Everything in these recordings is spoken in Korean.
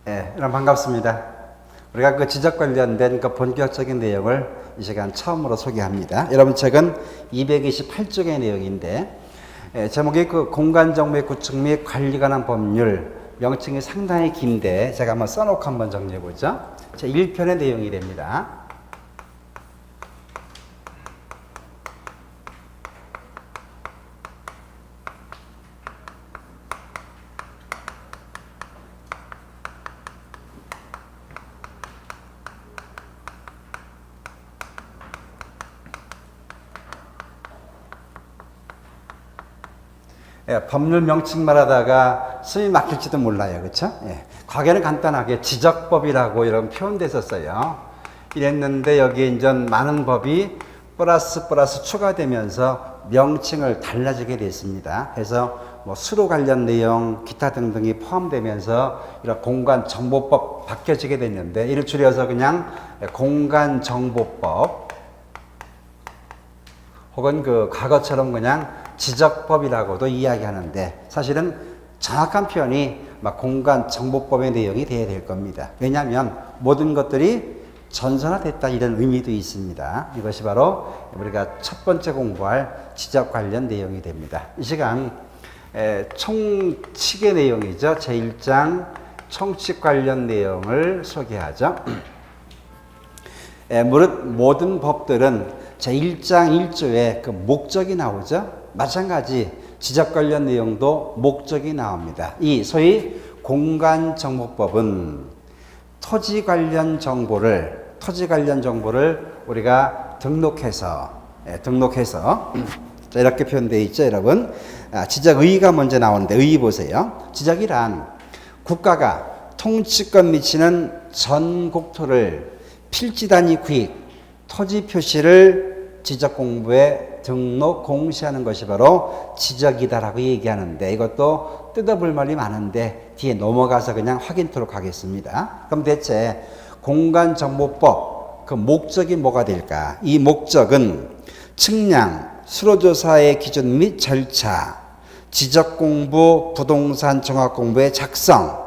예, 여러분 반갑습니다. 우리가 그 지적 관련된 그 본격적인 내용을 이 시간 처음으로 소개합니다. 여러분 책은 228쪽의 내용인데 제목이 그 공간정보의 구축 및 관리 관한 법률, 명칭이 상당히 긴데 제가 한번 써놓고 한번 정리해보죠. 제 1편의 내용이 됩니다. 법률 명칭 말하다가 숨이 막힐지도 몰라요. 그렇죠? 과거에는 간단하게 지적법이라고 이런 표현도 했었어요. 이랬는데 여기에 이제 많은 법이 플러스 추가되면서 명칭을 달라지게 됐습니다. 그래서 뭐 수로 관련 내용, 기타 등등이 포함되면서 이런 공간정보법 바뀌어지게 됐는데 이를 줄여서 그냥 공간정보법 혹은 그 과거처럼 그냥 지적법이라고도 이야기하는데 사실은 정확한 표현이 막 공간정보법의 내용이 되어야 될 겁니다. 왜냐하면 모든 것들이 전선화됐다 이런 의미도 있습니다. 이것이 바로 우리가 첫 번째 공부할 지적 관련 내용이 됩니다. 이 시간 총칙의 내용이죠. 제1장 총칙 관련 내용을 소개하죠. 무릇 모든 법들은 제1장 1조에 그 목적이 나오죠. 마찬가지 지적 관련 내용도 목적이 나옵니다. 이 소위 공간정보법은 토지 관련 정보를 우리가 등록해서 자, 이렇게 표현되어 있죠, 여러분. 지적의의가 먼저 나오는데 의의 보세요. 지적이란 국가가 통치권 미치는 전 국토를 필지 단위 구획, 토지 표시를 지적 공부에 등록 공시하는 것이 바로 지적이다라고 얘기하는데 이것도 뜯어볼 말이 많은데 뒤에 넘어가서 그냥 확인토록 하겠습니다. 그럼 대체 공간정보법 그 목적이 뭐가 될까? 이 목적은 측량, 수로조사의 기준 및 절차, 지적공부, 부동산 정확공부의 작성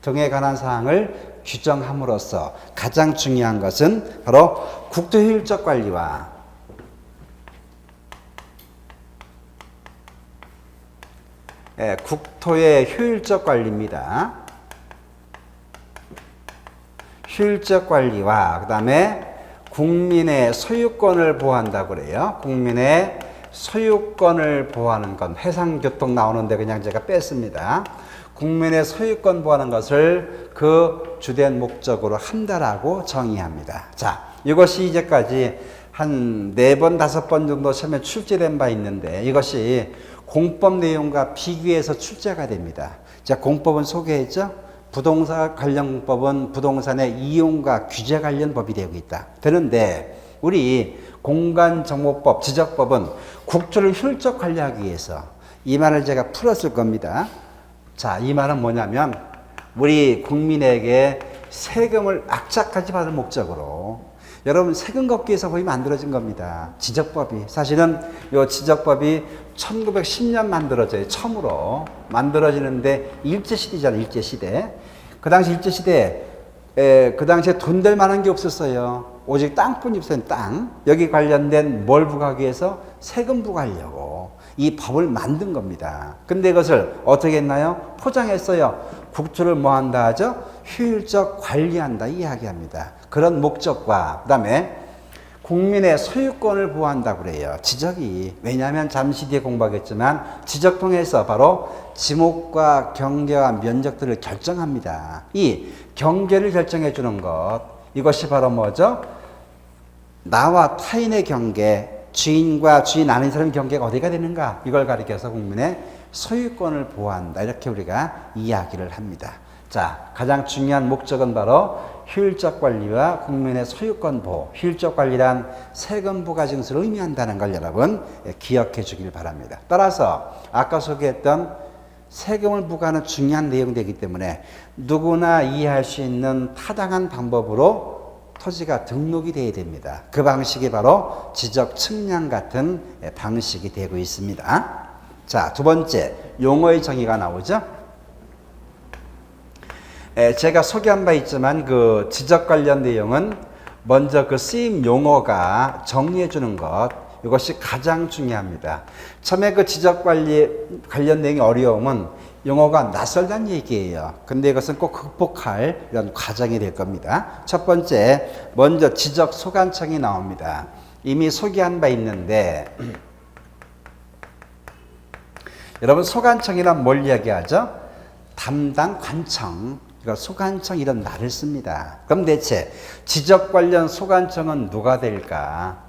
등에 관한 사항을 규정함으로써 가장 중요한 것은 바로 국토효율적 관리와 국토의 효율적 관리입니다. 효율적 관리와 그 다음에 국민의 소유권을 보호한다고 그래요. 국민의 소유권을 보호하는 건 해상교통 나오는데 그냥 제가 뺐습니다. 국민의 소유권 보호하는 것을 그 주된 목적으로 한다라고 정의합니다. 자, 이것이 이제까지 한 4번, 5번 정도 처음에 출제된 바 있는데 이것이 공법 내용과 비교해서 출제가 됩니다. 자, 공법은 소개했죠? 부동산 관련 공법은 부동산의 이용과 규제 관련 법이 되고 있다. 되는데 우리 공간정보법, 지적법은 국토를 효율적 관리하기 위해서 이 말을 제가 풀었을 겁니다. 자, 이 말은 뭐냐면 우리 국민에게 세금을 악착같이 받을 목적으로 여러분 세금 걷기 위해서 법이 만들어진 겁니다. 지적법이. 사실은 이 지적법이 1910년 만들어져요. 처음으로 만들어지는데 일제시대잖아요. 일제시대. 그 당시 일제시대에 그 당시에 돈 될 만한 게 없었어요. 오직 땅뿐이 없어요. 땅. 여기 관련된 뭘 부과하기 위해서 세금 부과하려고 이 법을 만든 겁니다. 근데 이것을 어떻게 했나요? 포장했어요. 국토를 뭐 한다 하죠? 효율적 관리한다 이야기합니다. 그런 목적과 그 다음에 국민의 소유권을 보호한다고 그래요. 지적이. 왜냐하면 잠시 뒤에 공부하겠지만 지적 통해서 바로 지목과 경계와 면적들을 결정합니다. 이 경계를 결정해 주는 것 이것이 바로 뭐죠? 나와 타인의 경계, 주인과 주인 아닌 사람의 경계가 어디가 되는가 이걸 가리켜서 국민의 소유권을 보호한다 이렇게 우리가 이야기를 합니다. 자, 가장 중요한 목적은 바로 효율적 관리와 국민의 소유권 보호. 효율적 관리란 세금 부과 증서를 의미한다는 걸 여러분 기억해 주길 바랍니다. 따라서 아까 소개했던 세금을 부과하는 중요한 내용이기 때문에 누구나 이해할 수 있는 타당한 방법으로 토지가 등록이 되어야 됩니다. 그 방식이 바로 지적 측량 같은 방식이 되고 있습니다. 자, 두 번째 용어의 정의가 나오죠. 제가 소개한 바 있지만 그 지적 관련 내용은 먼저 그 쓰임 용어가 정리해 주는 것, 이것이 가장 중요합니다. 처음에 그 지적 관련 내용이 어려움은 용어가 낯설다는 얘기예요. 근데 이것은 꼭 극복할 이런 과정이 될 겁니다. 첫 번째, 먼저 지적 소관청이 나옵니다. 이미 소개한 바 있는데, 여러분 소관청이란 뭘 이야기하죠? 담당 관청, 소관청 이런 말을 씁니다. 그럼 대체 지적 관련 소관청은 누가 될까?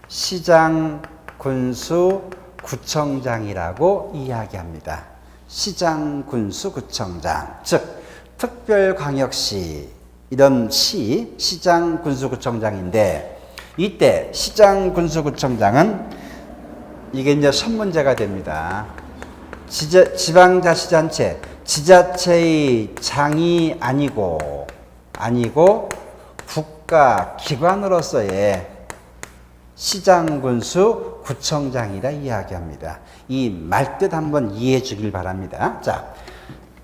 시장, 군수, 구청장이라고 이야기합니다. 시장, 군수, 구청장, 즉 특별광역시 이런 시, 시장, 군수, 구청장인데, 이때 시장, 군수, 구청장은 이게 이제 선문제가 됩니다. 지방자치단체, 지자체의 장이 아니고 국가기관으로서의 시장, 군수, 구청장이라 이야기합니다. 이 말뜻 한번 이해해 주길 바랍니다. 자,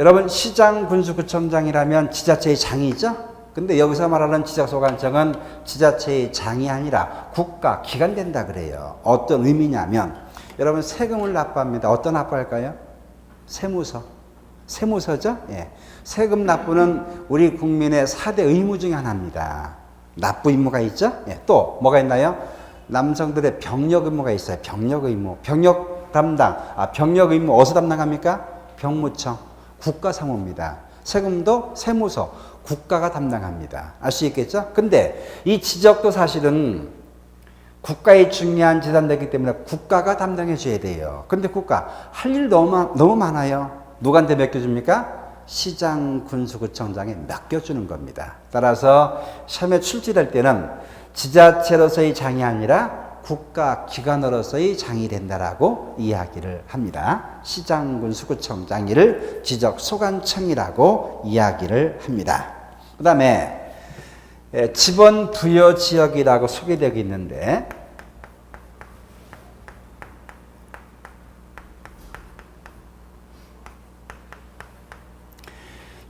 여러분 시장, 군수, 구청장이라면 지자체의 장이죠? 근데 여기서 말하는 지적소관청은 지자체의 장이 아니라 국가기관 된다 그래요. 어떤 의미냐면, 여러분 세금을 납부합니다. 어떤 납부할까요? 세무서죠? 예. 세금 납부는 우리 국민의 4대 의무 중에 하나입니다. 납부 의무가 있죠? 예. 또 뭐가 있나요? 남성들의 병력 의무가 있어요. 병력 의무. 병력 의무 어디서 담당합니까? 병무청. 국가사무입니다. 세금도 세무서. 국가가 담당합니다. 알 수 있겠죠? 근데 이 지적도 사실은 국가의 중요한 재산이기 때문에 국가가 담당해 줘야 돼요. 근데 국가 할 일 너무 많아요. 누구한테 맡겨줍니까? 시장, 군수, 구청장에 맡겨주는 겁니다. 따라서 시험에 출제될 때는 지자체로서의 장이 아니라 국가기관으로서의 장이 된다라고 이야기를 합니다. 시장, 군수, 구청장이를 지적소관청이라고 이야기를 합니다. 그 다음에 지번 부여 지역이라고 소개되고 있는데,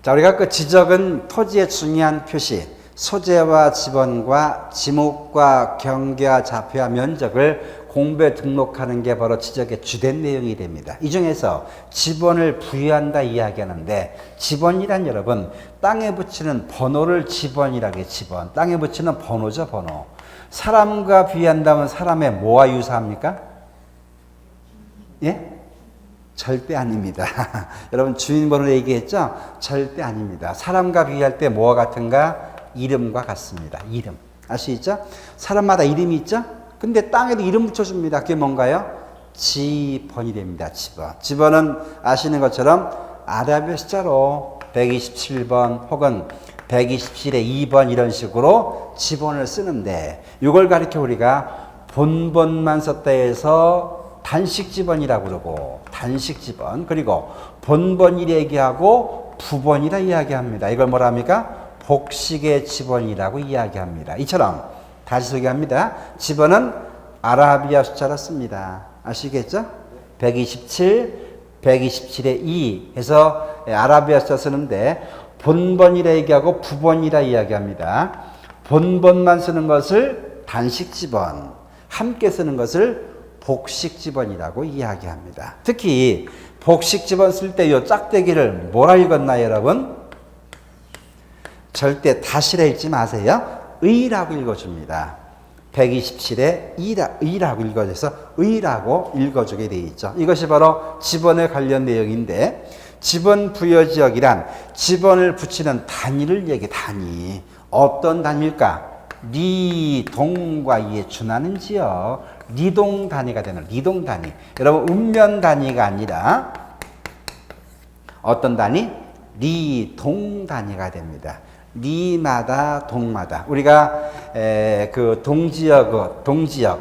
자, 우리가 그 지적은 토지의 중요한 표시, 소재와 지번과 지목과 경계와 좌표와 면적을 공부에 등록하는 게 바로 지적의 주된 내용이 됩니다. 이 중에서 지번을 부여한다 이야기하는데, 지번이란 여러분 땅에 붙이는 번호를 지번이라고 해요. 지번. 땅에 붙이는 번호죠, 번호. 사람과 비유한다면 사람의 뭐와 유사합니까? 예? 절대 아닙니다. 여러분 주민번호 얘기했죠? 절대 아닙니다. 사람과 비교할 때 뭐와 같은가? 이름과 같습니다. 이름. 알 수 있죠? 사람마다 이름이 있죠? 근데 땅에도 이름 붙여줍니다. 그게 뭔가요? 지번이 됩니다. 지번. 지번은 아시는 것처럼 아라비아 숫자로 127번 혹은 127의 2번 이런 식으로 지번을 쓰는데, 이걸 가리켜 우리가 본번만 썼다 해서 단식지번이라고 그러고, 단식지번, 그리고 본번이라 얘기하고 부번이라 이야기합니다. 이걸 뭐라 합니까? 복식의 지번이라고 이야기합니다. 이처럼 다시 소개합니다. 지번은 아라비아 숫자로 씁니다. 아시겠죠? 127, 127의 2 해서 아라비아 숫자 쓰는데, 본번이라 얘기하고 부번이라 이야기합니다. 본번만 쓰는 것을 단식지번, 함께 쓰는 것을 복식지번이라고 이야기합니다. 특히 복식지번 쓸 때 이 짝대기를 뭐라 읽었나요, 여러분? 절대 다시라 읽지 마세요. 의라고 읽어줍니다. 127에 의라고 읽어줘서 의라고 읽어주게 되어 있죠. 이것이 바로 지번에 관련 내용인데, 지번 부여지역이란 지번을 붙이는 단위를 얘기해. 단위. 어떤 단위일까? 리동과 이에 준하는 지역, 리동 단위가 되는 리동 단위. 여러분 읍면 단위가 아니라 어떤 단위? 리동 단위가 됩니다. 리마다 동마다. 우리가 그 동지역,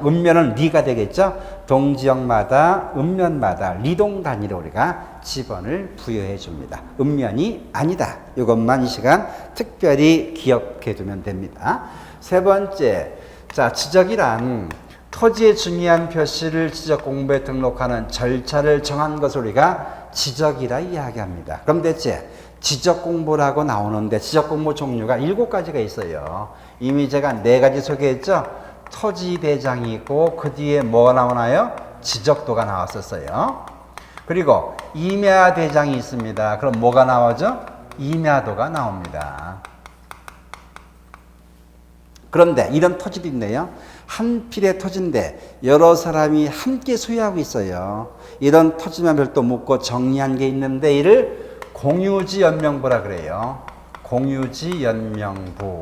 읍면은 리가 되겠죠. 동지역마다, 읍면마다 리동 단위로 우리가 지번을 부여해 줍니다. 읍면이 아니다. 이것만 이 시간 특별히 기억해 두면 됩니다. 세 번째, 자, 지적이란 토지의 중요한 표시를 지적 공부에 등록하는 절차를 정한 것을 우리가 지적이라 이야기합니다. 그럼 대체 지적 공부라고 나오는데 지적 공부 종류가 7가지가 있어요. 이미 제가 4가지 소개했죠. 토지 대장이 있고 그 뒤에 뭐가 나오나요? 지적도가 나왔었어요. 그리고 임야 대장이 있습니다. 그럼 뭐가 나오죠? 임야도가 나옵니다. 그런데 이런 토지도 있네요. 한 필의 토지인데 여러 사람이 함께 소유하고 있어요. 이런 토지만 별도 묻고 정리한 게 있는데 이를 공유지 연명부라 그래요. 공유지 연명부.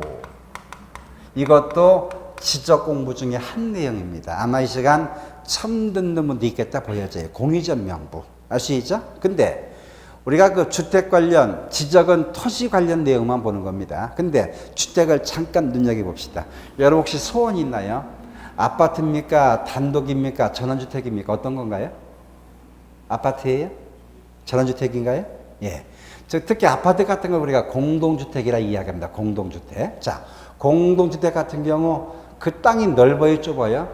이것도 지적 공부 중에 한 내용입니다. 아마 이 시간 처음 듣는 분도 있겠다 보여져요. 공유지 연명부. 아시죠? 근데 우리가 그 주택 관련, 지적은 토지 관련 내용만 보는 겁니다. 근데 주택을 잠깐 눈여겨봅시다. 여러분 혹시 소원이 있나요? 아파트입니까? 단독입니까? 전원주택입니까? 어떤 건가요? 아파트예요? 전원주택인가요? 예. 특히 아파트 같은 걸 우리가 공동주택이라 이야기합니다. 공동주택. 자, 공동주택 같은 경우 그 땅이 넓어요, 좁아요?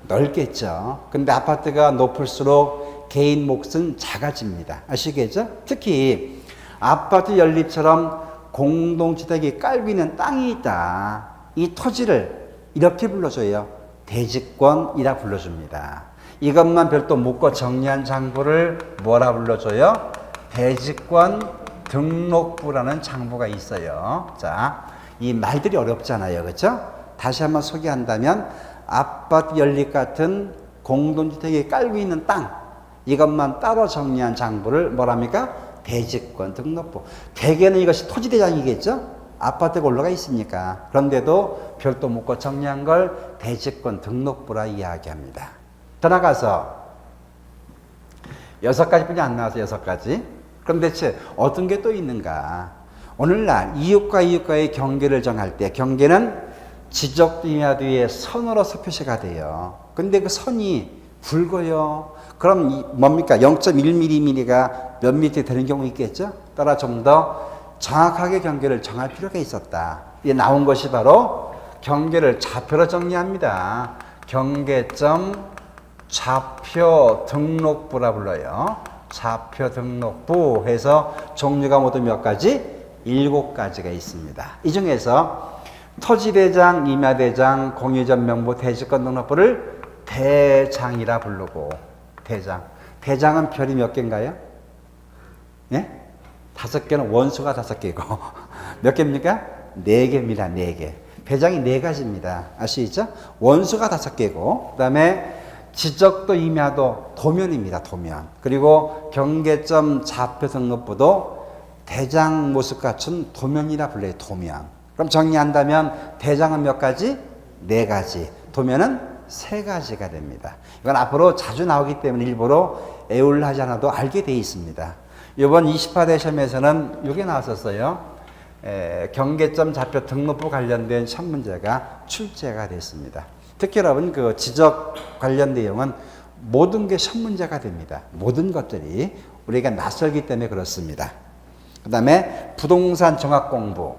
넓겠죠. 근데 아파트가 높을수록 개인 몫은 작아집니다. 아시겠죠? 특히 아파트 연립처럼 공동주택이 깔고 있는 땅이 있다. 이 토지를 이렇게 불러줘요. 대지권이라 불러줍니다. 이것만 별도 묻고 정리한 장부를 뭐라 불러줘요? 대지권 등록부라는 장부가 있어요. 자, 이 말들이 어렵잖아요. 그렇죠? 다시 한번 소개한다면 아파트 연립 같은 공동주택이 깔고 있는 땅, 이것만 따로 정리한 장부를 뭐랍니까? 대지권 등록부. 대개는 이것이 토지대장이겠죠? 아파트가 올라가 있으니까. 그런데도 별도 묻고 정리한 걸 대지권 등록부라 이야기합니다. 더 나가서 6가지뿐이 안 나와서 6가지. 그럼 대체 어떤 게 또 있는가? 오늘날 이웃과 이웃과의 경계를 정할 때 경계는 지적 임야도의 선으로서 표시가 돼요. 근데 그 선이 굵어요. 그럼 뭡니까? 0.1mm가 몇 미터 되는 경우 있겠죠? 따라 좀 더 정확하게 경계를 정할 필요가 있었다. 이게 나온 것이 바로 경계를 좌표로 정리합니다. 경계점 좌표 등록부라 불러요. 좌표 등록부 해서 종류가 모두 몇 가지? 7가지가 있습니다. 이 중에서 토지대장, 임야대장, 공유전명부, 대지권 등록부를 대장이라 부르고, 대장. 대장은 별이 몇 개인가요? 예? 5개는 원수가 5개고. 몇 개입니까? 4개입니다. 4개. 대장이 4가지입니다. 아시죠? 원수가 5개고, 그 다음에 지적도 임야도 도면입니다. 도면. 그리고 경계점 좌표 등록부도 대장 모습 갖춘 도면이라 불러요. 도면. 그럼 정리한다면 대장은 몇 가지? 4가지. 도면은 3가지가 됩니다. 이건 앞으로 자주 나오기 때문에 일부러 애울라 하지 않아도 알게 돼 있습니다. 이번 28회 시험에서는 이게 나왔었어요. 경계점 좌표 등록부 관련된 시험 문제가 출제가 됐습니다. 특히 여러분 그 지적 관련 내용은 모든 게 시험 문제가 됩니다. 모든 것들이 우리가 낯설기 때문에 그렇습니다. 그 다음에 부동산 종합 공부.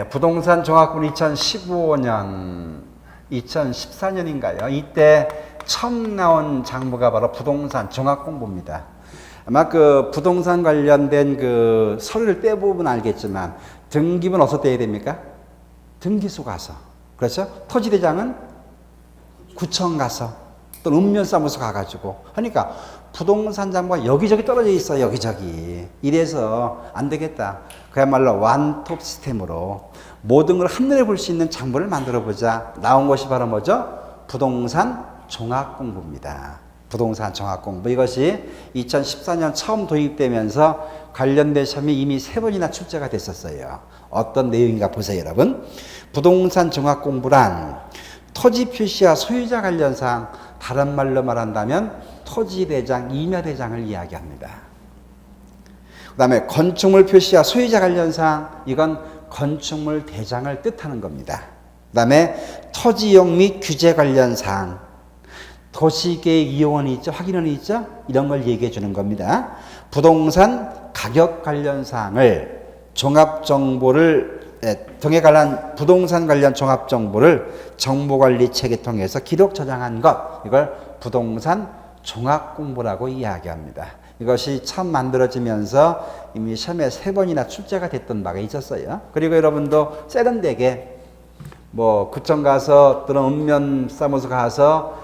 부동산 종합군 2015년, 2014년인가요? 이때 처음 나온 장부가 바로 부동산 종합공부입니다. 아마 그 부동산 관련된 그 서류를 떼보면 알겠지만 등기부는 어디서 떼야 됩니까? 등기소 가서. 그렇죠? 토지대장은 구청 가서 또 읍면사무소 가가지고 하니까 부동산 장부가 여기저기 떨어져 있어요. 여기저기. 이래서 안 되겠다. 그야말로 원톱 시스템으로 모든 걸 한눈에 볼 수 있는 장부를 만들어보자. 나온 것이 바로 뭐죠? 부동산 종합공부입니다. 부동산 종합공부. 이것이 2014년 처음 도입되면서 관련된 시험이 이미 3번이나 출제가 됐었어요. 어떤 내용인가 보세요, 여러분. 부동산 종합공부란 토지 표시와 소유자 관련 사항, 다른 말로 말한다면 토지대장, 임야대장을 이야기합니다. 그 다음에 건축물 표시와 소유자 관련 사항, 이건 건축물 대장을 뜻하는 겁니다. 그 다음에 토지이용 및 규제 관련 사항, 도시계획 이용원이 있죠, 확인원이 있죠, 이런 걸 얘기해 주는 겁니다. 부동산 가격 관련 사항을 종합정보를 등에 관한 부동산 관련 종합 정보를 정보관리 체계 통해서 기록 저장한 것, 이걸 부동산 종합 공부라고 이야기합니다. 이것이 처음 만들어지면서 이미 시험에 3번이나 출제가 됐던 바가 있었어요. 그리고 여러분도 세련되게 뭐 구청 가서 또는 읍면 사무소 가서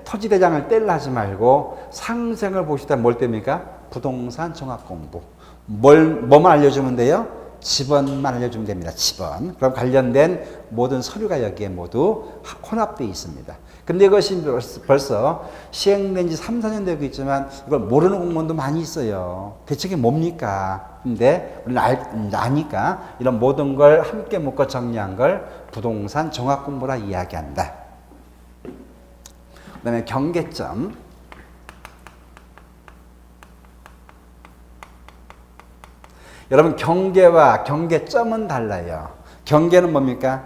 토지대장을 떼려 하지 말고 상생을 보시다 뭘 뗍니까? 부동산 종합 공부. 뭐만 알려주면 돼요? 지번만 알려주면 됩니다. 지번. 그럼 관련된 모든 서류가 여기에 모두 혼합되어 있습니다. 근데 이것이 벌써 시행된 지 3, 4년 되고 있지만 이걸 모르는 공무원도 많이 있어요. 대체 이게 뭡니까? 근데 우리는 아니까 이런 모든 걸 함께 묶어 정리한 걸 부동산 종합 공부라 이야기한다. 그 다음에 경계점. 여러분 경계와 경계점은 달라요. 경계는 뭡니까?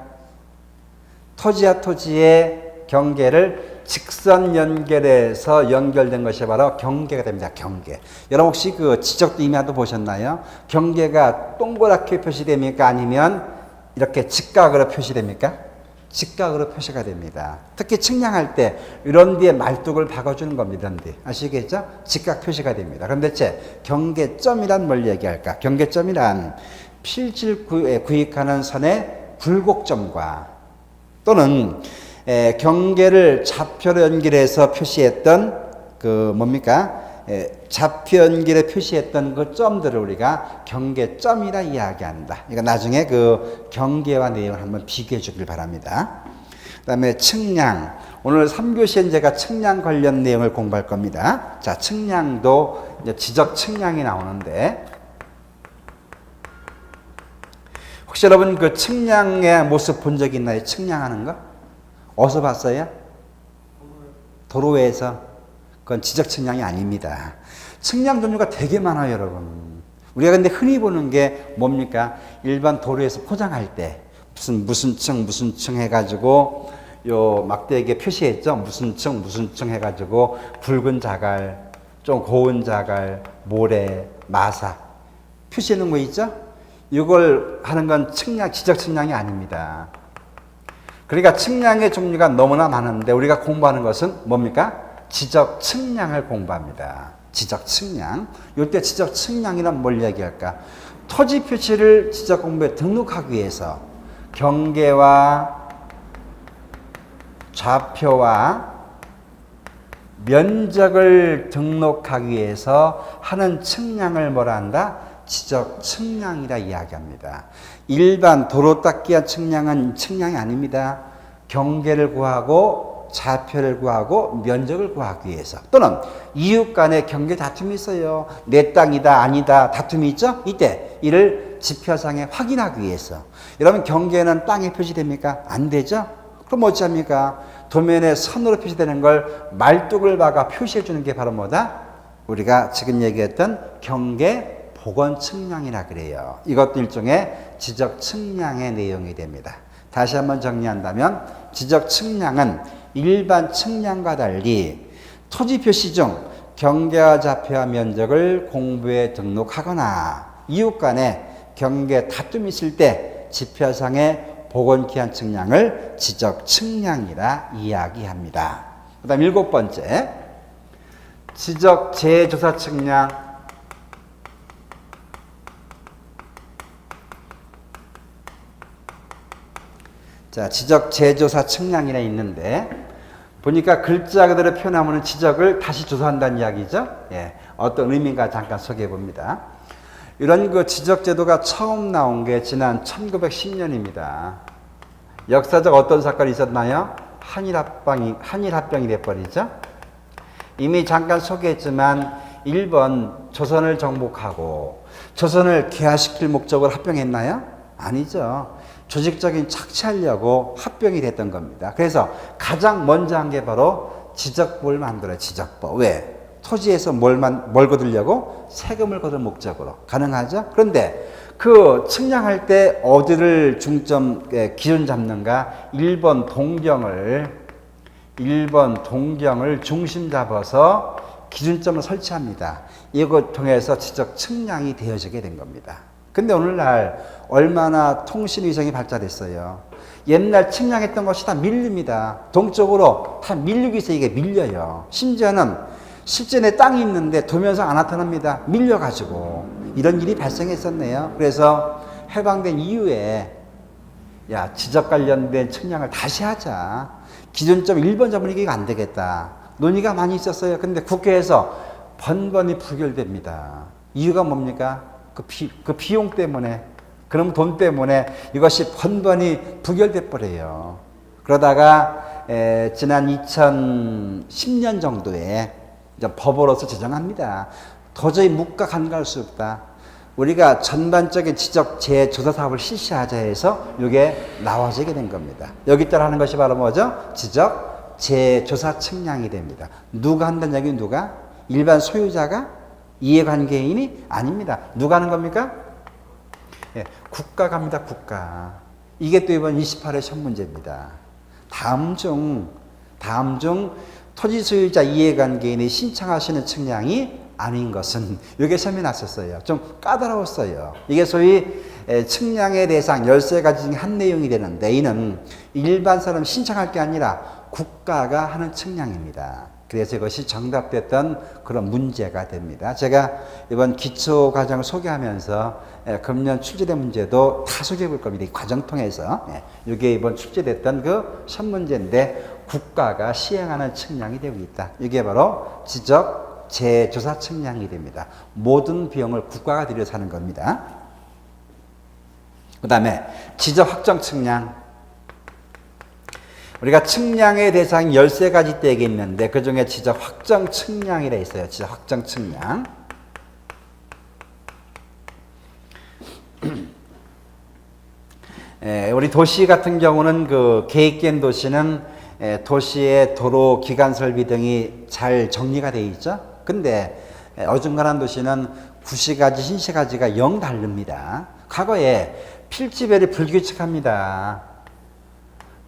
토지와 토지의 경계를 직선 연결해서 연결된 것이 바로 경계가 됩니다. 경계. 여러분 혹시 그 지적도 이미 한번 보셨나요? 경계가 동그랗게 표시됩니까? 아니면 이렇게 직각으로 표시됩니까? 직각으로 표시가 됩니다. 특히 측량할 때 이런 뒤에 말뚝을 박아주는 겁니다. 이런 뒤. 아시겠죠? 직각 표시가 됩니다. 그럼 대체 경계점이란 뭘 얘기할까? 경계점이란 필지를 구획하는 선의 굴곡점과 또는 경계를 좌표로 연결해서 표시했던 그 뭡니까? 좌표 연결에 표시했던 그 점들을 우리가 경계점이라 이야기한다. 그러니까 나중에 그 경계와 내용을 한번 비교해 주길 바랍니다. 그 다음에 측량. 오늘 3교시엔 제가 측량 관련 내용을 공부할 겁니다. 자, 측량도 이제 지적 측량이 나오는데 혹시 여러분 그 측량의 모습 본 적 있나요? 측량하는 거? 어디서 봤어요? 도로에서. 그건 지적 측량이 아닙니다. 측량 종류가 되게 많아요, 여러분. 우리가 근데 흔히 보는 게 뭡니까? 일반 도로에서 포장할 때 무슨 층 해가지고 요 막대기에 표시했죠? 무슨 층 해가지고 붉은 자갈, 좀 고운 자갈, 모래, 마사 표시하는 거 있죠? 이걸 하는 건 측량, 지적 측량이 아닙니다. 그러니까 측량의 종류가 너무나 많은데 우리가 공부하는 것은 뭡니까? 지적 측량을 공부합니다. 지적 측량. 이때 지적 측량이란 뭘 얘기할까? 토지 표시를 지적 공부에 등록하기 위해서 경계와 좌표와 면적을 등록하기 위해서 하는 측량을 뭐라 한다? 지적 측량이라 이야기합니다. 일반 도로 닦기 위한 측량은 측량이 아닙니다. 경계를 구하고 좌표를 구하고 면적을 구하기 위해서 또는 이웃 간의 경계 다툼이 있어요. 내 땅이다 아니다 다툼이 있죠. 이때 이를 지표상에 확인하기 위해서. 여러분 경계는 땅에 표시됩니까? 안 되죠. 그럼 어찌합니까? 도면에 선으로 표시되는 걸 말뚝을 박아 표시해 주는 게 바로 뭐다? 우리가 지금 얘기했던 경계 복원 측량이라 그래요. 이것도 일종의 지적 측량의 내용이 됩니다. 다시 한번 정리한다면 지적 측량은 일반 측량과 달리 토지 표시 중 경계와 좌표와 면적을 공부에 등록하거나 이웃 간에 경계 다툼이 있을 때 지표상의 복원기한 측량을 지적 측량이라 이야기합니다. 그 다음 7번째 지적 재조사 측량. 자, 지적 재조사 측량이라 있는데 보니까 글자 그대로 표현하면 지적을 다시 조사한다는 이야기죠. 예, 어떤 의미인가 잠깐 소개해 봅니다. 이런 그 지적 제도가 처음 나온 게 지난 1910년입니다. 역사적 어떤 사건이 있었나요? 한일합병이 돼버리죠. 이미 잠깐 소개했지만 일본 조선을 정복하고 조선을 개화시킬 목적으로 합병했나요? 아니죠. 조직적인 착취하려고 합병이 됐던 겁니다. 그래서 가장 먼저 한 게 바로 지적법을 만들어요. 지적법. 왜? 토지에서 뭘 거두려고? 세금을 거둘 목적으로. 가능하죠? 그런데 그 측량할 때 어디를 기준 잡는가? 일본 동경을 중심 잡아서 기준점을 설치합니다. 이걸 통해서 지적 측량이 되어지게 된 겁니다. 근데 오늘날 얼마나 통신위성이 발달했어요. 옛날 측량했던 것이 다 밀립니다. 동쪽으로 다 밀리기 위해서 이게 밀려요. 심지어는 실제 내 땅이 있는데 도면상 안 나타납니다. 밀려가지고. 이런 일이 발생했었네요. 그래서 해방된 이후에 야, 지적 관련된 측량을 다시 하자. 기존점 1번 잡으니까 이거 안 되겠다. 논의가 많이 있었어요. 근데 국회에서 번번이 부결됩니다. 이유가 뭡니까? 그 비용 때문에, 그럼 돈 때문에 이것이 번번이 부결돼 버려요. 그러다가 지난 2010년 정도에 법으로서 제정합니다. 도저히 묵과 간과할 수 없다. 우리가 전반적인 지적 재조사 사업을 실시하자 해서 이게 나와지게 된 겁니다. 여기 따라 하는 것이 바로 뭐죠? 지적 재조사 측량이 됩니다. 누가 한다는 얘기는 누가? 일반 소유자가? 이해관계인이? 아닙니다. 누가 하는 겁니까? 예, 국가가 합니다. 국가. 이게 또 이번 28회 시험 문제입니다. 다음 중 토지 소유자 이해관계인이 신청하시는 측량이 아닌 것은 이게 시험에 났었어요. 좀 까다로웠어요. 이게 소위 측량의 대상 13가지 중에 한 내용이 되는데 이는 일반 사람 신청할 게 아니라 국가가 하는 측량입니다. 그래서 이것이 정답됐던 그런 문제가 됩니다. 제가 이번 기초 과정을 소개하면서 금년 출제된 문제도 다 소개해 볼 겁니다. 이 과정 통해서. 이게 이번 출제됐던 그 시험 문제인데 국가가 시행하는 측량이 되고 있다. 이게 바로 지적 재조사 측량이 됩니다. 모든 비용을 국가가 들여서 하는 겁니다. 그 다음에 지적 확정 측량. 우리가 측량의 대상이 13가지 떼게 있는데 그 중에 지적 확정 측량이라 있어요. 지적 확정 측량. 우리 도시 같은 경우는 그 계획된 도시는 도시의 도로, 기관 설비 등이 잘 정리가 되어 있죠. 근데 어중간한 도시는 구시가지, 신시가지가 영 다릅니다. 과거에 필지별이 불규칙합니다.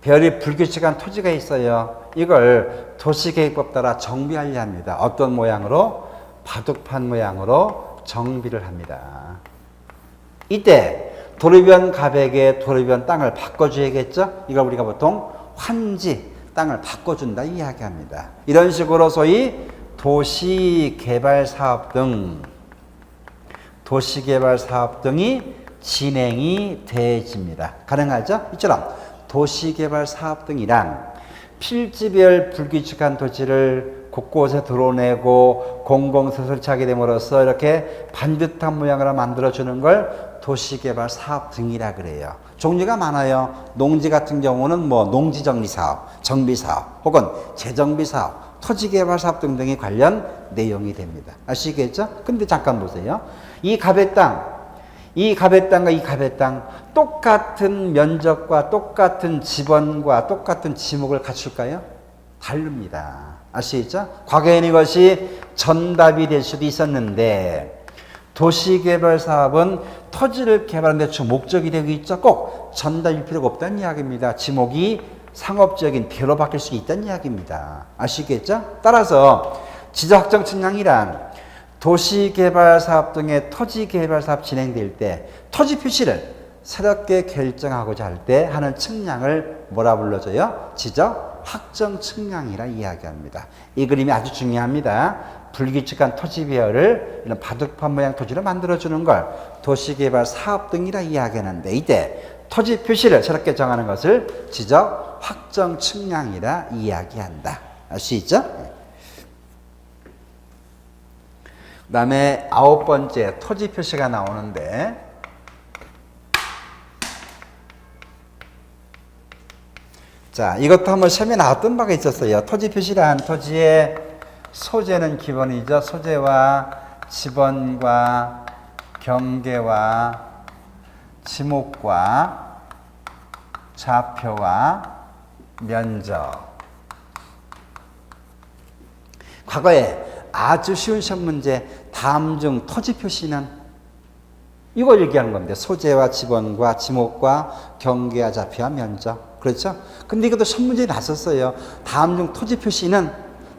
별이 불규칙한 토지가 있어요. 이걸 도시계획법 따라 정비하려 합니다. 어떤 모양으로? 바둑판 모양으로 정비를 합니다. 이때 도로변 가백의 도로변 땅을 바꿔줘야겠죠? 이걸 우리가 보통 환지, 땅을 바꿔준다 이야기합니다. 이런 식으로 소위 도시개발사업 등이 진행이 되어집니다. 가능하죠? 이처럼 도시개발사업 등이란 필지별 불규칙한 토지를 곳곳에 드러내고 공공시설을 됨으로써 이렇게 반듯한 모양으로 만들어주는 걸 도시개발사업 등이라 그래요. 종류가 많아요. 농지 같은 경우는 뭐 농지정리사업, 정비사업 혹은 재정비사업, 토지개발사업 등등이 관련 내용이 됩니다. 아시겠죠? 근데 잠깐 보세요. 이 갑의 땅과 이 갑의 땅 똑같은 면적과 똑같은 지번과 똑같은 지목을 갖출까요? 다릅니다. 아시겠죠? 과거에는 이것이 전답이 될 수도 있었는데 도시개발 사업은 토지를 개발하는 데 주 목적이 되고 있죠. 꼭 전답일 필요가 없다는 이야기입니다. 지목이 상업적인 대로 바뀔 수 있다는 이야기입니다. 아시겠죠? 따라서 지적확정 측량이란 도시개발사업 등의 토지개발사업 진행될 때 토지 표시를 새롭게 결정하고자 할 때 하는 측량을 뭐라 불러줘요? 지적 확정 측량이라 이야기합니다. 이 그림이 아주 중요합니다. 불규칙한 토지 배열을 이런 바둑판 모양 토지로 만들어주는 걸 도시개발사업 등이라 이야기하는데 이때 토지 표시를 새롭게 정하는 것을 지적 확정 측량이라 이야기한다. 알 수 있죠? 그 다음에 9번째 토지 표시가 나오는데 자, 이것도 한번 시험에 나왔던 바가 있었어요. 토지 표시란 토지의 소재는 기본이죠. 소재와 지번과 경계와 지목과 좌표와 면적. 과거에 아주 쉬운 시험 문제 다음 중 토지 표시는 이걸 얘기하는 겁니다. 소재와 지번과 지목과 경계와 좌표와 면적. 그렇죠? 근데 이것도 시험 문제에 났었어요. 다음 중 토지 표시는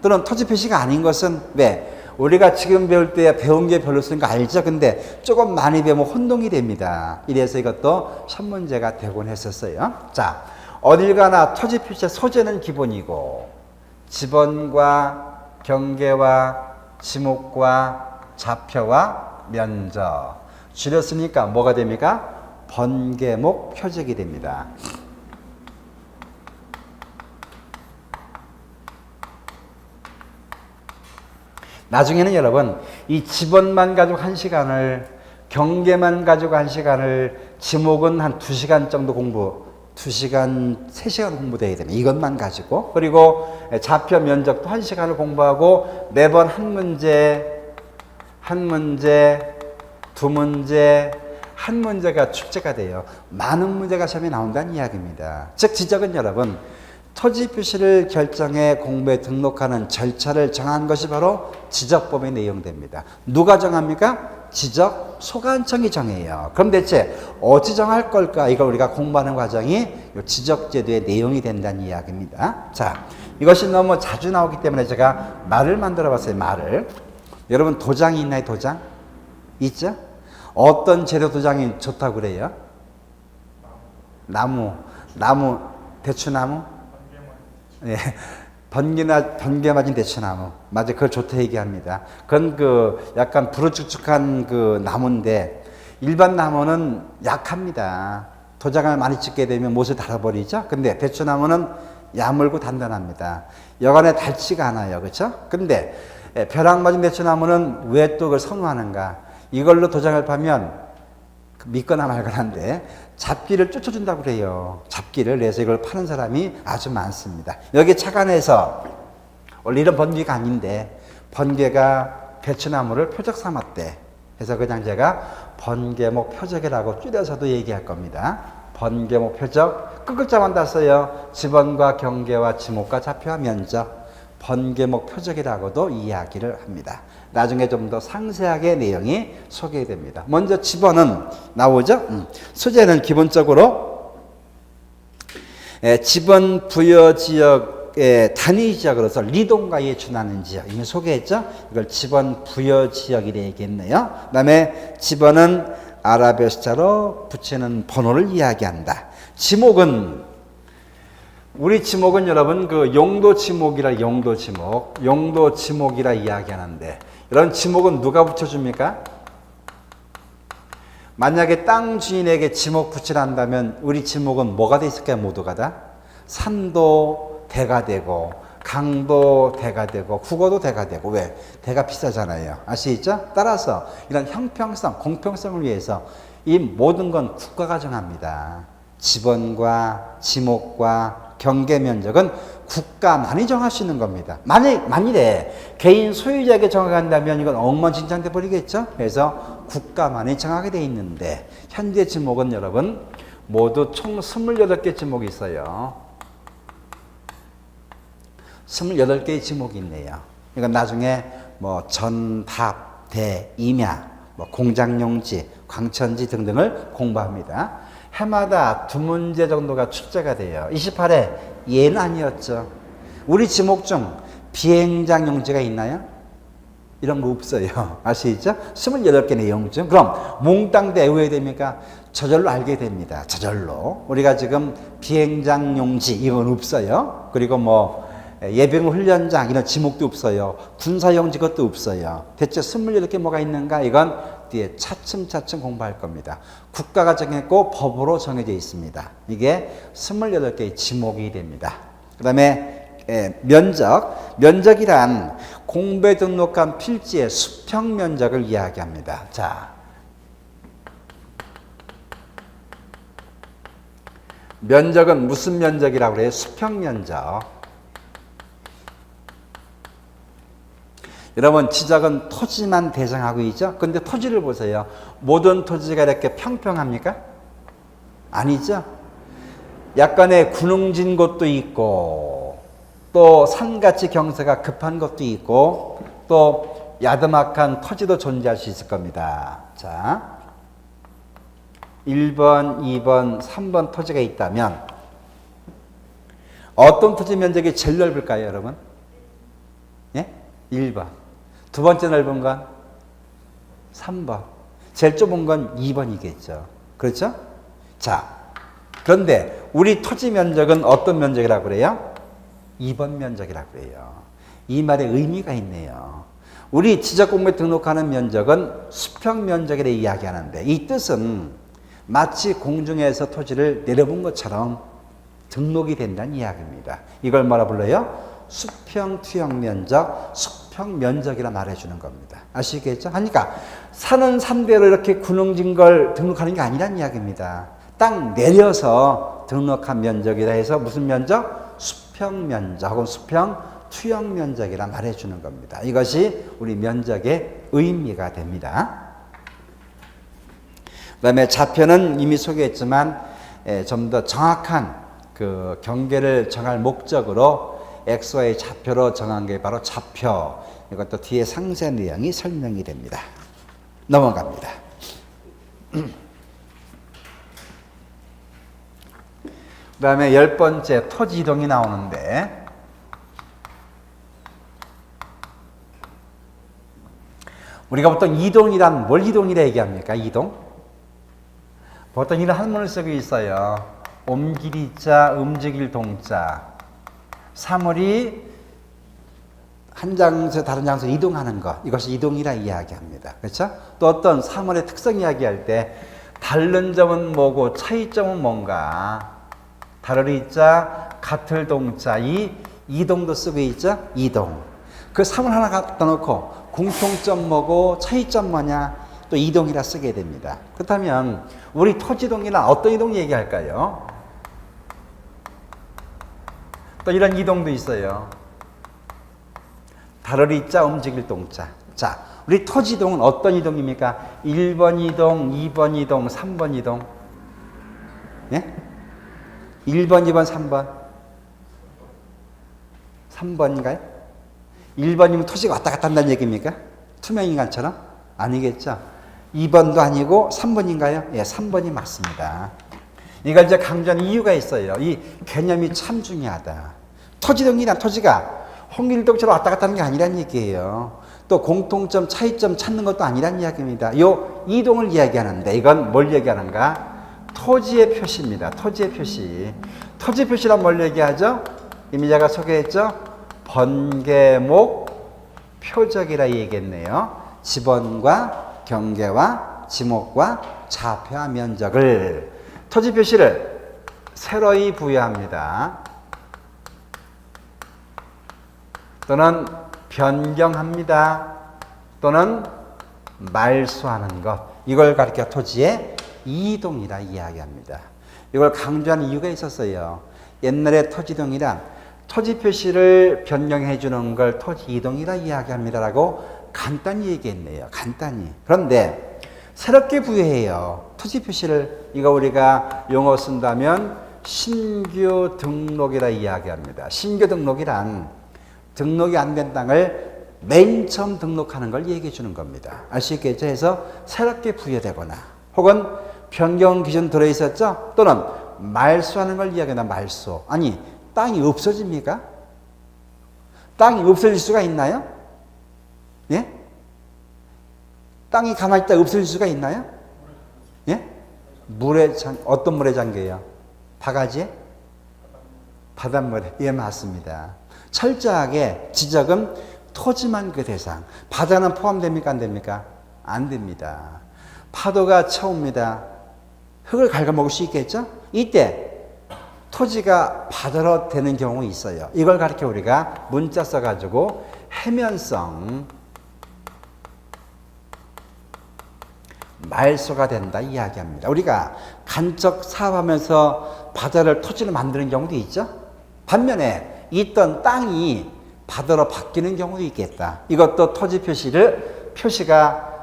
또는 토지 표시가 아닌 것은 왜? 우리가 지금 배울 때 배운 게 별로 없으니까 알죠? 근데 조금 많이 배우면 혼동이 됩니다. 이래서 이것도 첫 문제가 되곤 했었어요. 자, 어딜 가나 토지 표시의 소재는 기본이고 지번과 경계와 지목과 좌표와 면적 줄였으니까 뭐가 됩니까? 번개목 표적이 됩니다. 나중에는 여러분 이 지번만 가지고 1시간을 경계만 가지고 1시간을 지목은 한 2시간 정도 공부 2시간, 3시간 공부돼야 됩니다. 이것만 가지고. 그리고 좌표 면적도 1시간을 공부하고 매번 한 문제, 두 문제, 한 문제가 출제가 돼요. 많은 문제가 시험에 나온다는 이야기입니다. 즉 지적은 여러분 토지 표시를 결정해 공부에 등록하는 절차를 정한 것이 바로 지적법에 내용됩니다. 누가 정합니까? 지적 소관청이 정해요. 그럼 대체 어찌 정할 걸까? 이걸 우리가 공부하는 과정이 지적제도의 내용이 된다는 이야기입니다. 자, 이것이 너무 자주 나오기 때문에 제가 말을 만들어 봤어요. 말을. 여러분 도장이 있나요? 도장? 있죠? 어떤 재료 도장이 좋다고 그래요? 나무, 대추나무? 예, 번개 맞은 대추나무. 맞아, 그걸 좋다 얘기합니다. 그건 약간 부르축축한 나무인데, 일반 나무는 약합니다. 도장을 많이 찍게 되면 못을 달아버리죠? 근데 대추나무는 야물고 단단합니다. 여간에 닳지가 않아요. 그렇죠? 근데 벼락 맞은 대추나무는 왜 또 그걸 선호하는가? 이걸로 도장을 파면 믿거나 말거나인데 잡기를 쫓아준다고 그래요. 잡기를 내서 이걸 파는 사람이 아주 많습니다. 여기 착안해서 원래 이런 번개가 아닌데 번개가 대추나무를 표적 삼았대. 그래서 그냥 제가 번개목 표적이라고 줄여서도 얘기할 겁니다. 번개목 표적 끝글자만 다 써요. 지번과 경계와 지목과 좌표와 면적 번개목 표적이라고도 이야기를 합니다. 나중에 좀 더 상세하게 내용이 소개됩니다. 먼저 지번은 나오죠. 소재는 기본적으로 지번 부여 지역의 단위 지역으로서 리동가에 준하는 지역 이미 소개했죠. 이걸 지번 부여 지역이라 얘기했네요. 그다음에 지번은 아라비아 숫자로 붙이는 번호를 이야기한다. 지목은 우리 지목은 여러분 용도 지목이라 이야기하는데 이런 지목은 누가 붙여줍니까? 만약에 땅 주인에게 지목 붙이란다면 우리 지목은 뭐가 돼 있을까요? 모두가 다? 산도 대가 되고 강도 대가 되고 국어도 대가 되고 왜? 대가 비싸잖아요. 아시죠? 따라서 이런 형평성, 공평성을 위해서 이 모든 건 국가가 정합니다. 지번과 지목과 경계 면적은 국가만이 정할 수 있는 겁니다. 만일에 개인 소유자에게 정한다면 이건 엉망진창돼 버리겠죠. 그래서 국가만이 정하게 돼 있는데 현재 지목은 여러분 모두 총 28개 지목이 있어요. 28개의 지목이 있네요. 이건 나중에 뭐 전답, 대, 임야, 뭐 공장용지, 광천지 등등을 공부합니다. 해마다 2문제 정도가 출제가 돼요. 28회 얘는 아니었죠. 우리 지목 중 비행장 용지가 있나요? 이런 거 없어요. 아시죠? 28개 내용 중. 그럼 몽땅 다 외워야 됩니까? 저절로 알게 됩니다. 저절로. 우리가 지금 비행장 용지 이건 없어요. 그리고 뭐 예비군 훈련장 이런 지목도 없어요. 군사용지 것도 없어요. 대체 28개 뭐가 있는가? 이건 뒤에 차츰차츰 공부할 겁니다. 국가가 정했고 법으로 정해져 있습니다. 이게 28개의 지목이 됩니다. 그 다음에 면적이란 공부에 등록한 필지의 수평 면적을 이야기합니다. 자, 면적은 무슨 면적이라고 그래요? 수평 면적. 여러분 지적은 토지만 대상하고 있죠. 근데 토지를 보세요. 모든 토지가 이렇게 평평합니까? 아니죠. 약간의 군웅진 곳도 있고 또 산같이 경사가 급한 것도 있고 또 야드막한 토지도 존재할 수 있을 겁니다. 자, 1번, 2번, 3번 토지가 있다면 어떤 토지 면적이 제일 넓을까요, 여러분? 예? 1번. 두 번째 넓은 건 3번. 제일 좁은 건 2번이겠죠. 그렇죠? 자, 그런데 우리 토지 면적은 어떤 면적이라고 그래요? 2번 면적이라고 그래요. 이 말에 의미가 있네요. 우리 지적공부에 등록하는 면적은 수평 면적이라 이야기하는데 이 뜻은 마치 공중에서 토지를 내려본 것처럼 등록이 된다는 이야기입니다. 이걸 뭐라 불러요? 수평 투영 면적, 수평 면적이라 말해주는 겁니다. 아시겠죠? 그러니까 산은 산대로 이렇게 군용진 걸 등록하는 게 아니란 이야기입니다. 땅 내려서 등록한 면적이라 해서 무슨 면적? 수평 면적 혹은 수평 투영 면적이라 말해주는 겁니다. 이것이 우리 면적의 의미가 됩니다. 그 다음에 좌표는 이미 소개했지만 좀 더 정확한 그 경계를 정할 목적으로 XY 좌표로 정한 게 바로 좌표. 이것도 뒤에 상세 내용이 설명이 됩니다. 넘어갑니다. 그 다음에 10번째 토지 이동이 나오는데 우리가 보통 이동이란 뭘 이동이라 얘기합니까? 이동? 보통 이런 한문을 쓰고 있어요. 옮길 자, 움직일 동자. 사물이 한 장소에서 다른 장소로 이동하는 것. 이것이 이동이라 이야기합니다. 그렇죠? 또 어떤 사물의 특성 이야기할 때 다른 점은 뭐고 차이점은 뭔가. 다르리 자, 같을 동자. 이 이동도 쓰고 있죠? 이동. 그 사물 하나 갖다 놓고 공통점 뭐고 차이점 뭐냐? 또 이동이라 쓰게 됩니다. 그렇다면 우리 토지동이나 어떤 이동 얘기할까요? 또 이런 이동도 있어요. 다르리 자, 움직일 동자. 자, 우리 토지동은 어떤 이동입니까? 1번 이동, 2번 이동, 3번 이동. 예? 1번, 2번, 3번. 3번인가요? 1번이면 토지가 왔다 갔다 한다는 얘기입니까? 투명인간처럼? 아니겠죠? 2번도 아니고 3번인가요? 예, 3번이 맞습니다. 이걸 이제 강조하는 이유가 있어요. 이 개념이 참 중요하다. 토지동이란 토지가 홍길동처럼 왔다 갔다 하는 게 아니란 얘기예요. 또 공통점, 차이점 찾는 것도 아니란 이야기입니다. 요 이동을 이야기하는데 이건 뭘 얘기하는가? 토지의 표시입니다. 토지의 표시. 토지 표시란 뭘 얘기하죠? 이미 제가 소개했죠? 번개목 표적이라 얘기했네요. 지번과 경계와 지목과 좌표와 면적을 토지 표시를 새로이 부여합니다. 또는 변경합니다. 또는 말소하는 것. 이걸 가리켜 토지의 이동이라 이야기합니다. 이걸 강조하는 이유가 있었어요. 옛날에 토지동이란 토지 표시를 변경해 주는 걸 토지 이동이라 이야기합니다라고 간단히 얘기했네요. 간단히. 그런데 새롭게 부여해요. 토지 표시를 이거 우리가 용어 쓴다면 신규 등록이라 이야기합니다. 신규 등록이란 등록이 안 된 땅을 맨 처음 등록하는 걸 얘기해 주는 겁니다. 아시겠죠? 해서 새롭게 부여되거나 혹은 변경 기준 들어있었죠? 또는 말소하는 걸 이야기한다. 말소. 아니 땅이 없어집니까? 땅이 없어질 수가 있나요? 예? 땅이 가만히 있다 없어질 수가 있나요? 예? 어떤 물에 잠겨요? 바가지에? 바닷물에. 예, 맞습니다. 철저하게 지적은 토지만 그 대상. 바다는 포함됩니까? 안 됩니까? 안 됩니다. 파도가 쳐옵니다. 흙을 갉아먹을 수 있겠죠? 이때 토지가 바다로 되는 경우 있어요. 이걸 가리켜 우리가 문자 써가지고 해면성 말소가 된다 이야기합니다. 우리가 간척 사업하면서 바다를 토지로 만드는 경우도 있죠. 반면에 있던 땅이 바다로 바뀌는 경우도 있겠다. 이것도 토지 표시가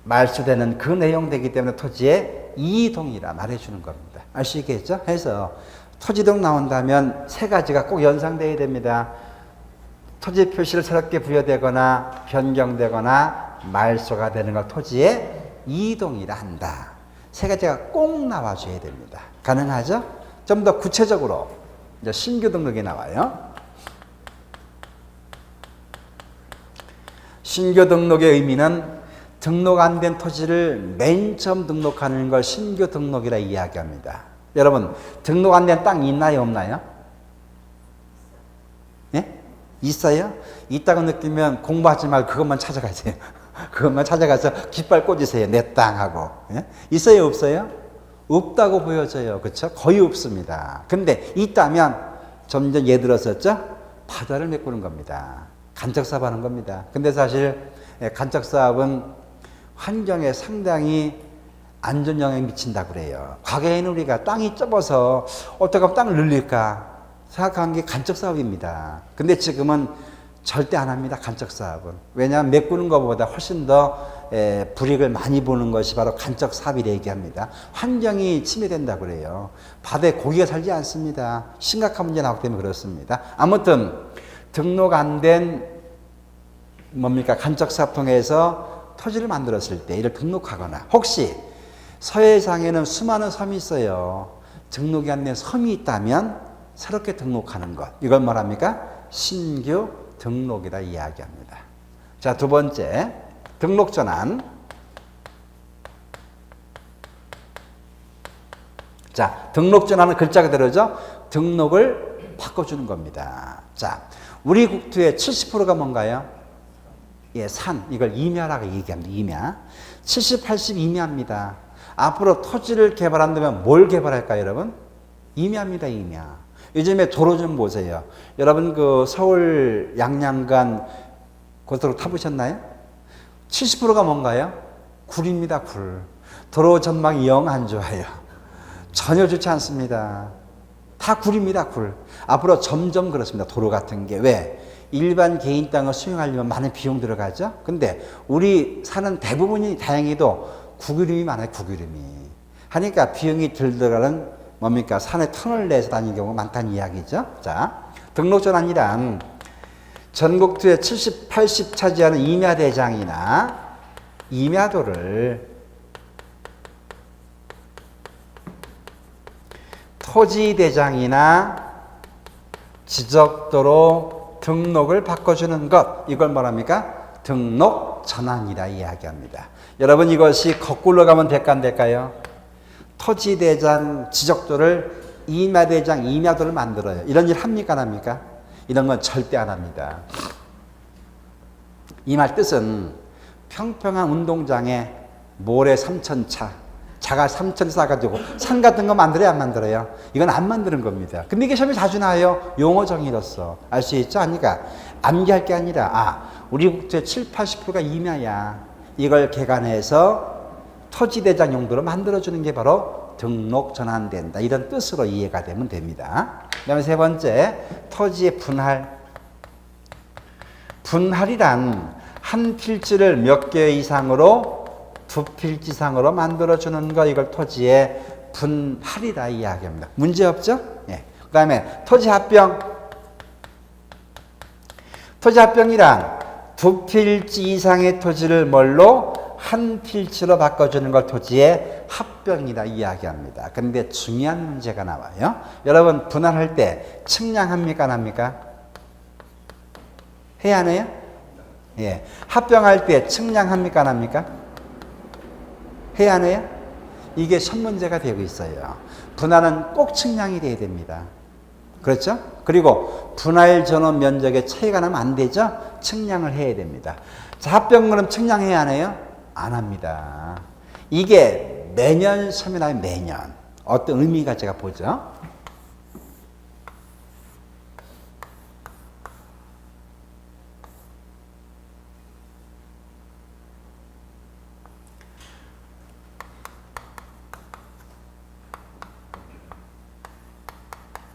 말소되는 그 내용 되기 때문에 토지의 이동이라 말해주는 겁니다. 아시겠죠? 해서 토지동 나온다면 세 가지가 꼭 연상되어야 됩니다. 토지 표시를 새롭게 부여되거나 변경되거나 말소가 되는 걸 토지의 이동이라 한다. 세 가지가 꼭 나와줘야 됩니다. 가능하죠? 좀 더 구체적으로 이제 신규 등록이 나와요. 신규 등록의 의미는 등록 안 된 토지를 맨 처음 등록하는 걸 신규 등록이라 이야기합니다. 여러분, 등록 안 된 땅 있나요, 없나요? 예? 있어요? 있다고 느끼면 공부하지 말고 그것만 찾아가세요. 그것만 찾아가서 깃발 꽂으세요. 내 땅하고. 예? 있어요, 없어요? 없다고 보여져요. 그렇죠? 거의 없습니다. 근데 있다면 점점 예 들었었죠? 바다를 메꾸는 겁니다. 간척사업 하는 겁니다. 근데 사실 간척사업은 환경에 상당히 안전 영향이 미친다고 그래요. 과거에는 우리가 땅이 좁아서 어떻게 하면 땅을 늘릴까 생각한 게 간척사업입니다. 근데 지금은 절대 안 합니다. 간척사업은. 왜냐하면 메꾸는 것보다 훨씬 더 불이익을 많이 보는 것이 바로 간척사업이라 얘기합니다. 환경이 침해된다고 그래요. 바다에 고기가 살지 않습니다. 심각한 문제 나오기 때문에 그렇습니다. 아무튼 등록 안 된 간척사업 통해서 토지를 만들었을 때 이를 등록하거나 혹시 서해상에는 수많은 섬이 있어요. 등록이 안 된 섬이 있다면 새롭게 등록하는 것. 이걸 말합니까? 신규 등록이라 이야기합니다. 자, 두 번째, 등록 전환. 자, 등록 전환은 글자 그대로죠. 등록을 바꿔주는 겁니다. 자, 우리 국토의 70%가 뭔가요? 예, 산. 이걸 임야라고 얘기합니다. 임야. 70, 80 임야입니다. 앞으로 토지를 개발한다면 뭘 개발할까요, 여러분? 임야입니다, 임야. 요즘에 도로 좀 보세요. 여러분 그 서울 양양간 고속도로 타보셨나요? 70%가 뭔가요? 굴입니다, 굴. 도로 전망이 영 안 좋아요. 전혀 좋지 않습니다. 다 굴입니다, 굴. 앞으로 점점 그렇습니다. 도로 같은 게. 왜? 일반 개인 땅을 수용하려면 많은 비용 들어가죠? 근데 우리 사는 대부분이 다행히도 국유림이 많아요, 국유림이. 하니까 비용이 들어가는 산에 터널 내에서 다니는 경우가 많다는 이야기죠. 자, 등록 전환이란 전국토의 70, 80 차지하는 임야대장이나 임야도를 토지대장이나 지적도로 등록을 바꿔주는 것. 이걸 뭐랍니까? 등록 전환이라 이야기합니다. 여러분, 이것이 거꾸로 가면 될까 안 될까요? 토지대장, 지적도를 임야대장, 임야도를 만들어요. 이런 일 합니까, 안 합니까? 이런 건 절대 안 합니다. 이 말 뜻은 평평한 운동장에 모래 3,000차, 자갈 3,000 싸가지고 산 같은 거 만들어야 안 만들어요? 이건 안 만드는 겁니다. 근데 이게 시험에 자주 나와요. 용어 정의로서. 알 수 있죠? 아니까 암기할 게 아니라 우리 국토의 7, 80%가 임야야. 이걸 개간해서 토지대장 용도로 만들어주는 게 바로 등록 전환된다. 이런 뜻으로 이해가 되면 됩니다. 그 다음에 세 번째, 토지의 분할. 분할이란 한 필지를 몇 개 이상으로 두 필지 이상으로 만들어주는 거. 이걸 토지의 분할이라 이야기합니다. 문제 없죠? 예. 그 다음에 토지합병. 토지합병이란 두 필지 이상의 토지를 뭘로? 한 필지로 바꿔주는 걸 토지의 합병이라 이야기합니다. 그런데 중요한 문제가 나와요. 여러분, 분할할 때 측량합니까, 안 합니까? 해야 하네요? 예. 합병할 때 측량합니까, 안 합니까? 해야 하네요? 이게 첫 문제가 되고 있어요. 분할은 꼭 측량이 돼야 됩니다. 그렇죠? 그리고 분할 전원 면적의 차이가 나면 안 되죠? 측량을 해야 됩니다. 자, 합병 그럼 측량해야 하네요? 안 합니다. 이게 매년 시험에 나와요, 매년. 어떤 의미가 제가 보죠.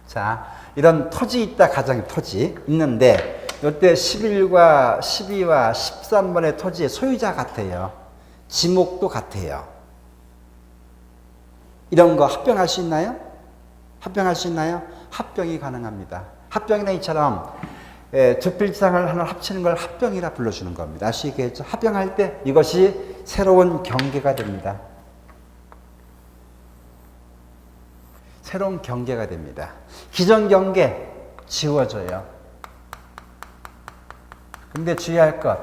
자, 이런 토지 있다, 가정의 토지 있는데 이때 11과 12와 13번의 토지의 소유자 같아요. 지목도 같아요. 이런 거 합병할 수 있나요? 합병할 수 있나요? 합병이 가능합니다. 합병이나 이처럼 두 필지상을 하나 합치는 걸 합병이라 불러주는 겁니다. 아시겠죠? 합병할 때 이것이 새로운 경계가 됩니다. 새로운 경계가 됩니다. 기존 경계 지워져요. 근데 주의할 것,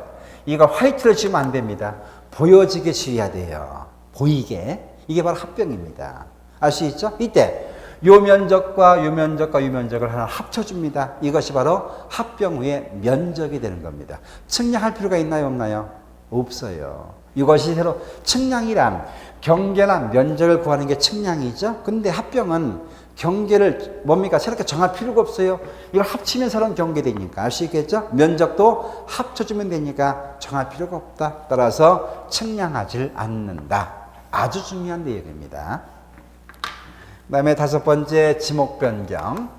이거 화이트를 지우면 안 됩니다. 보여지게 지어야 돼요. 보이게. 이게 바로 합병입니다. 알 수 있죠? 이때 요 면적과 요 면적과 요 면적을 하나 합쳐줍니다. 이것이 바로 합병 후에 면적이 되는 겁니다. 측량할 필요가 있나요? 없나요? 없어요. 이것이 새로 측량이란 경계나 면적을 구하는 게 측량이죠. 근데 합병은 경계를 뭡니까? 새롭게 정할 필요가 없어요. 이걸 합치면서는 경계되니까. 알 수 있겠죠? 면적도 합쳐주면 되니까 정할 필요가 없다. 따라서 측량하지 않는다. 아주 중요한 내용입니다. 그 다음에 5번째 지목 변경.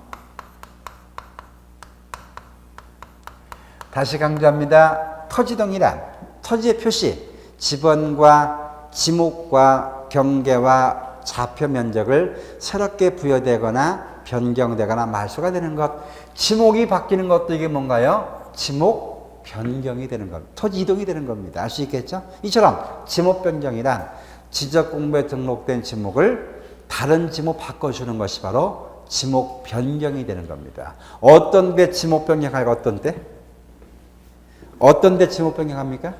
다시 강조합니다. 토지동이란 토지의 표시, 지번과 지목과 경계와 좌표 면적을 새롭게 부여되거나 변경되거나 말소가 되는 것. 지목이 바뀌는 것도 이게 뭔가요? 지목 변경이 되는 것. 토지 이동이 되는 겁니다. 알 수 있겠죠? 이처럼 지목 변경이란 지적공부에 등록된 지목을 다른 지목 바꿔주는 것이 바로 지목 변경이 되는 겁니다. 어떤 데 지목 변경하고 어떤 데? 어떤 데 지목 변경합니까?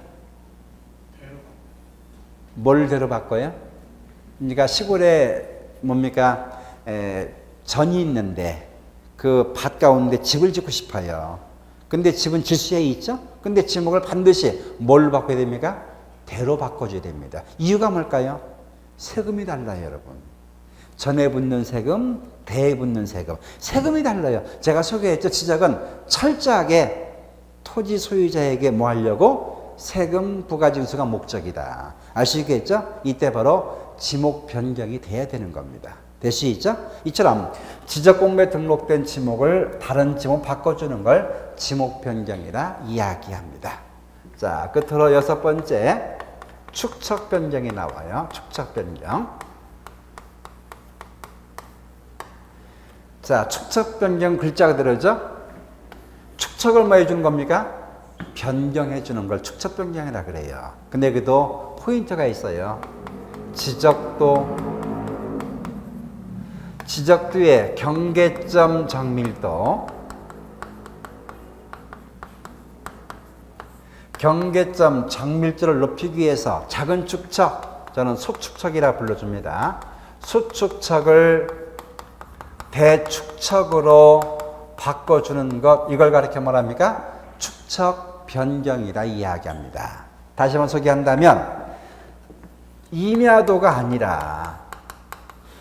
뭘 대로 바꿔요? 그러니까 시골에 뭡니까? 전이 있는데 그 밭 가운데 집을 짓고 싶어요. 근데 집은 질서에 있죠? 근데 지목을 반드시 뭘로 바꿔야 됩니까? 대로 바꿔줘야 됩니다. 이유가 뭘까요? 세금이 달라요, 여러분. 전에 붙는 세금, 대에 붙는 세금. 세금이 달라요. 제가 소개했죠. 지적은 철저하게 토지 소유자에게 뭐 하려고? 세금 부과징수가 목적이다. 알 수 있겠죠? 이때 바로 지목 변경이 돼야 되는 겁니다. 될 수 있죠? 이처럼 지적공부에 등록된 지목을 다른 지목 바꿔주는 걸 지목 변경이라 이야기합니다. 자, 끝으로 6번째 축척 변경이 나와요. 축척 변경. 자, 축척 변경 글자가 들어죠? 축척을 뭐 해주는 겁니까? 변경해 주는 걸 축척 변경이라 그래요. 근데 그래도 포인트가 있어요. 지적도의 경계점 정밀도, 경계점 정밀도를 높이기 위해서 작은 축척, 저는 소축척이라 불러줍니다. 소축척을 대축척으로 바꿔주는 것, 이걸 가리켜 뭐랍니까? 축척 변경이라 이야기합니다. 다시 한번 소개한다면 임야도가 아니라,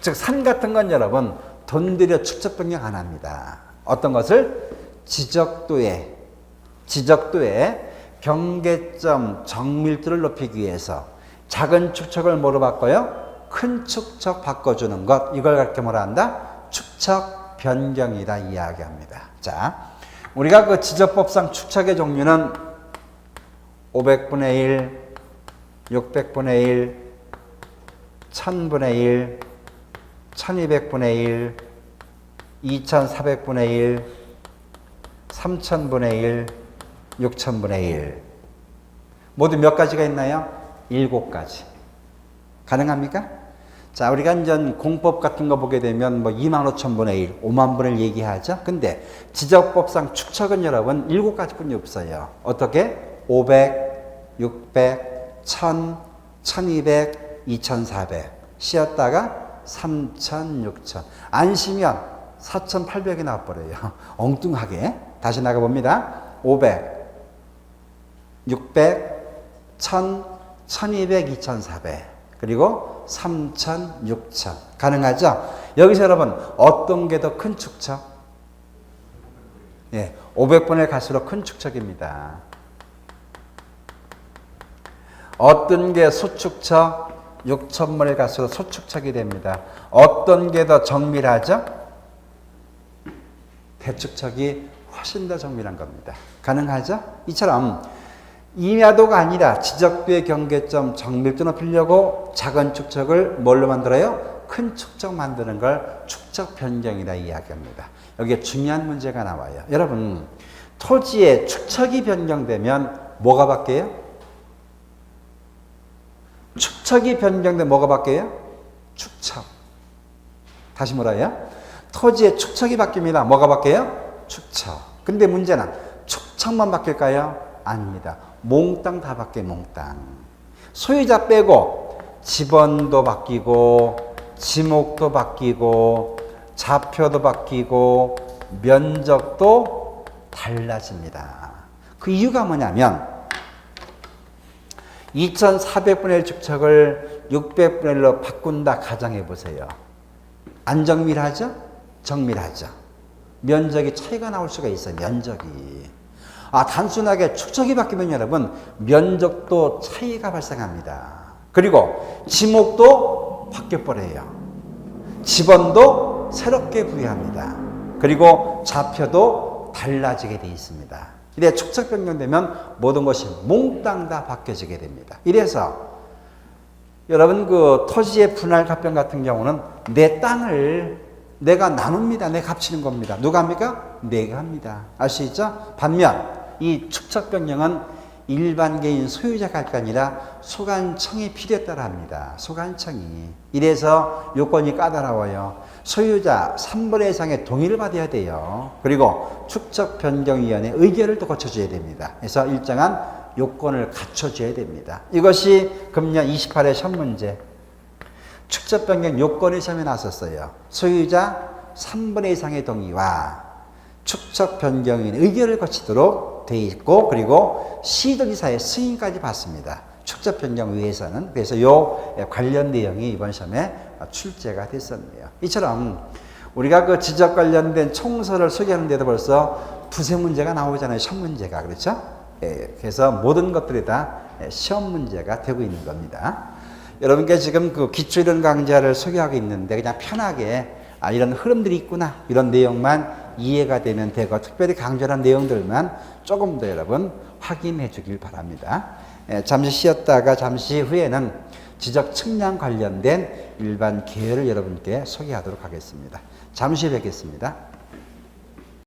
즉 산 같은 건 여러분 돈 들여 축척 변경 안 합니다. 어떤 것을? 지적도의 경계점 정밀도를 높이기 위해서 작은 축척을 뭐로 바꿔요? 큰 축척 바꿔주는 것, 이걸 가리켜 뭐라 한다? 축척 변경이라 이야기합니다. 자, 우리가 그 지적법상 축척의 종류는 500분의 1, 600분의 1, 1000분의 1, 1200분의 1, 2400분의 1, 3000분의 1, 6000분의 1. 모두 몇 가지가 있나요? 7가지. 가능합니까? 자, 우리가 이제 공법 같은 거 보게 되면 뭐 25,000분의 1, 50,000분을 얘기하죠. 근데 지적법상 축척은 여러분 7가지뿐이 없어요. 어떻게? 500, 600, 1000, 1200, 2400. 쉬었다가 3000, 6000. 안 쉬면 4800이 나와버려요. 엉뚱하게. 다시 나가봅니다. 500, 600, 1000, 1200, 2400. 그리고 3000, 6000. 가능하죠? 여기서 여러분 어떤 게 더 큰 축척? 예, 500번에 갈수록 큰 축척입니다. 어떤 게 소축척? 6000번에 갈수록 소축척이 됩니다. 어떤 게 더 정밀하죠? 대축척이 훨씬 더 정밀한 겁니다. 가능하죠? 이처럼 임야도가 아니라 지적도의 경계점 정밀도 높이려고 작은 축척을 뭘로 만들어요? 큰 축척 만드는 걸 축척 변경이라 이야기합니다. 여기에 중요한 문제가 나와요. 여러분, 토지의 축척이 변경되면 뭐가 바뀌어요? 축척이 변경되면 뭐가 바뀌어요? 축척. 다시 뭐라요? 토지의 축척이 바뀝니다. 뭐가 바뀌어요? 축척. 근데 문제는 축척만 바뀔까요? 아닙니다. 몽땅 다 바뀌어요. 몽땅. 소유자 빼고 지번도 바뀌고 지목도 바뀌고 좌표도 바뀌고 면적도 달라집니다. 그 이유가 뭐냐면 2400분의 1 축척을 600분의 1로 바꾼다 가정해 보세요. 안 정밀하죠? 정밀하죠. 면적이 차이가 나올 수가 있어요. 면적이. 단순하게 축척이 바뀌면 여러분 면적도 차이가 발생합니다. 그리고 지목도 바뀌어버려요. 지번도 새롭게 부여합니다. 그리고 좌표도 달라지게 되어 있습니다. 이래 축척 변경되면 모든 것이 몽땅 다 바뀌어지게 됩니다. 이래서 여러분 그 토지의 분할 갑병 같은 경우는 내 땅을 내가 나눕니다. 내가 값치는 겁니다. 누가 합니까? 내가 합니다. 아시죠? 반면 이 축척 변경은 일반 개인 소유자가 할 게 아니라 소관청이 필요에 따라 합니다. 소관청이. 이래서 요건이 까다로워요. 소유자 3분의 1 이상의 동의를 받아야 돼요. 그리고 축척변경위원회 의결을 또 거쳐줘야 됩니다. 그래서 일정한 요건을 갖춰줘야 됩니다. 이것이 금년 28회 시험문제. 축척변경 요건의 시험에 나왔었어요. 소유자 3분의 1 이상의 동의와 축척변경위원회 의결을 거치도록 돼 있고 그리고 시도지사의 승인까지 받습니다. 축척변경위에서는. 그래서 요 관련 내용이 이번 시험에 출제가 됐었네요. 이처럼 우리가 그 지적 관련된 총서를 소개하는데도 벌써 두세 문제가 나오잖아요. 시험 문제가. 그렇죠? 그래서 모든 것들이 다 시험 문제가 되고 있는 겁니다. 여러분께 지금 그 기초이론 강좌를 소개하고 있는데 그냥 편하게 이런 흐름들이 있구나 이런 내용만 이해가 되면 되고 특별히 강조한 내용들만 조금 더 여러분 확인해 주길 바랍니다. 잠시 쉬었다가 잠시 후에는 지적 측량 관련된 일반 계열을 여러분께 소개하도록 하겠습니다. 잠시 후에 뵙겠습니다.